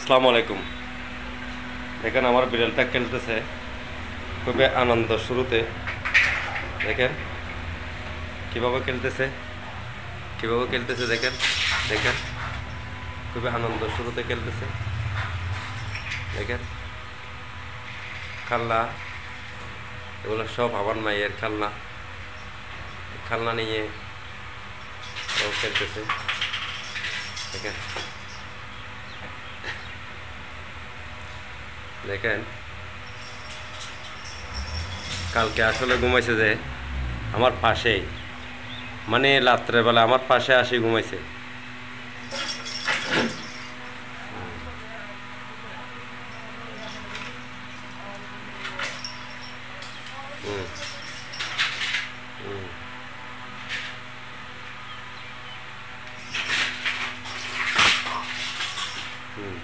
আসসালামু আলাইকুম। দেখেন আমার বিড়ালটা খেলতেছে, খুবই আনন্দ। শুরুতে দেখেন কীভাবে খেলতেছে, দেখেন দেখেন খুবই আনন্দ। শুরুতে খেলতেছে, দেখেন খেলনা, এগুলো সব আমার মায়ের খেলনা। খেলনা নিয়ে ও খেলতেছে, দেখেন দেখেন কালকে আসলে ঘুমাইছে যে আমার পাশেই, মানে রাত্রেবেলা আমার পাশে আসি ঘুমাইছে। হুম হুম হুম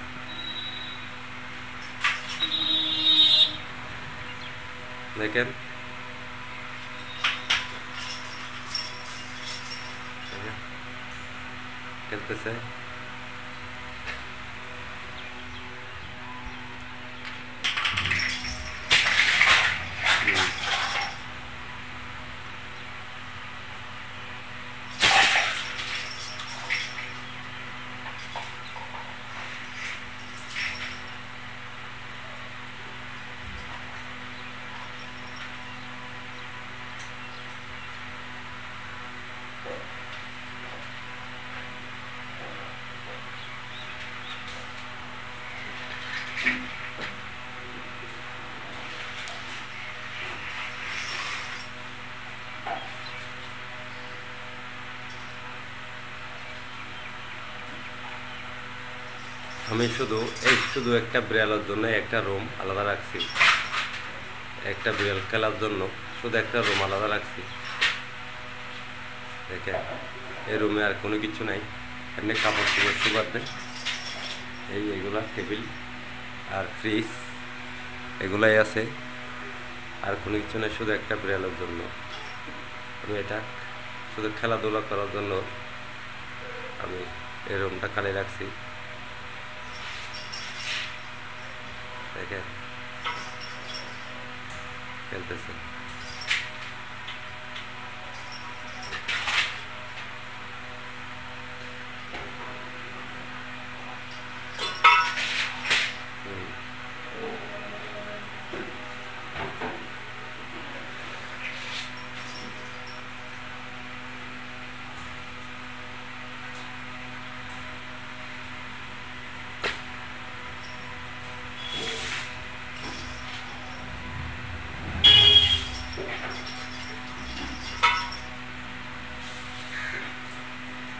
দেখেন খেলতেছে। আমি শুধু একটা বিড়ালের জন্য একটা রুম আলাদা রাখছি। একটা বিড়াল খেলার জন্য শুধু একটা রুম আলাদা রাখছি। দেখেন এই রুমে আর কোনো কিছু নাই, এমনি কাপড় চোপড় শুকার নেই। এইগুলা টেবিল আর ফ্রিজ এগুলাই আছে, আর কোনো কিছু নেই। শুধু একটা বিড়ালের জন্য আমি এটা শুধু খেলাধুলা করার জন্য আমি এই রুমটা খালি রাখছি। দেখেন খেলতেছে।